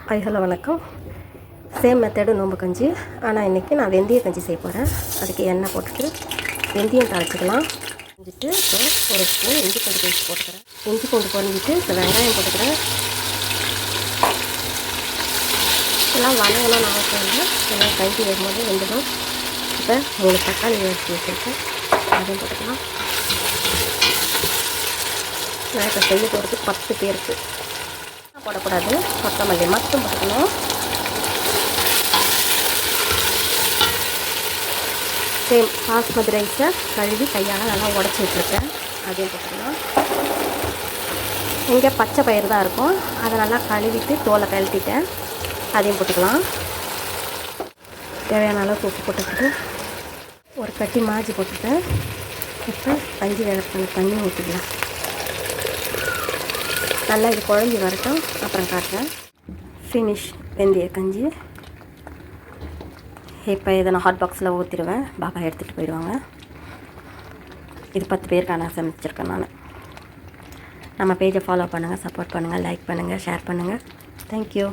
Hello வணக்கம். Same method நோம்பு கஞ்சி. ஆனால் இன்றைக்கி நான் வெந்தய கஞ்சி செய்ய போகிறேன். அதுக்கு எண்ணெய் போட்டுட்டு வெந்தயம் தாளிச்சிக்கலாம். செஞ்சுட்டு ஒரு ஸ்பூன் இஞ்சி பூண்டு பேஸ்ட் போட்டுக்கிறேன். இஞ்சி பூண்டு பொரிஞ்சிட்டு இந்த வெங்காயம் போட்டுக்கிறேன். எல்லாம் வணங்கலாம் நான் அவசியம் எல்லாம் கஞ்சி வரும்போது வெந்துடும். இப்போ 3 தக்காளி எடுத்து வச்சுருக்கேன், அதையும் போட்டுக்கலாம். நான் இப்போ செய்ய போகிறது 10 பேருக்கு. போடக்கூடாது, கொத்தமல்லி மட்டும் போட்டுக்கணும். சேம் பாஸ்மதி ரைஸை கழுவி கையால் நல்லா உடச்சி விட்டுருக்கேன், அதையும் போட்டுக்கலாம். இங்கே பச்சை பயிர் தான் இருக்கும், அதை நல்லா கழுவிட்டு தோலை கழட்டிட்டேன், அதையும் போட்டுக்கலாம். தேவையான அளவுக்கு உப்பு போட்டுக்கிட்டு ஒரு கட்டி மாஜி போட்டுட்டேன். இப்போ கஞ்சி வேக தண்ணி ஊற்றிக்கலாம். நல்லா இது குழஞ்சி வரட்டும், அப்புறம் காட்டுறேன். ஃபினிஷ் வெந்தய கஞ்சி. இப்போ இதை நான் ஹாட் பாக்ஸில் ஊற்றிடுவேன், பாபா எடுத்துகிட்டு போயிடுவாங்க. இது 10 பேருக்கான சமைச்சிருக்கேன் நான். நம்ம பேஜை ஃபாலோ பண்ணுங்கள், சப்போர்ட் பண்ணுங்கள், லைக் பண்ணுங்கள், ஷேர் பண்ணுங்கள். தேங்க்யூ.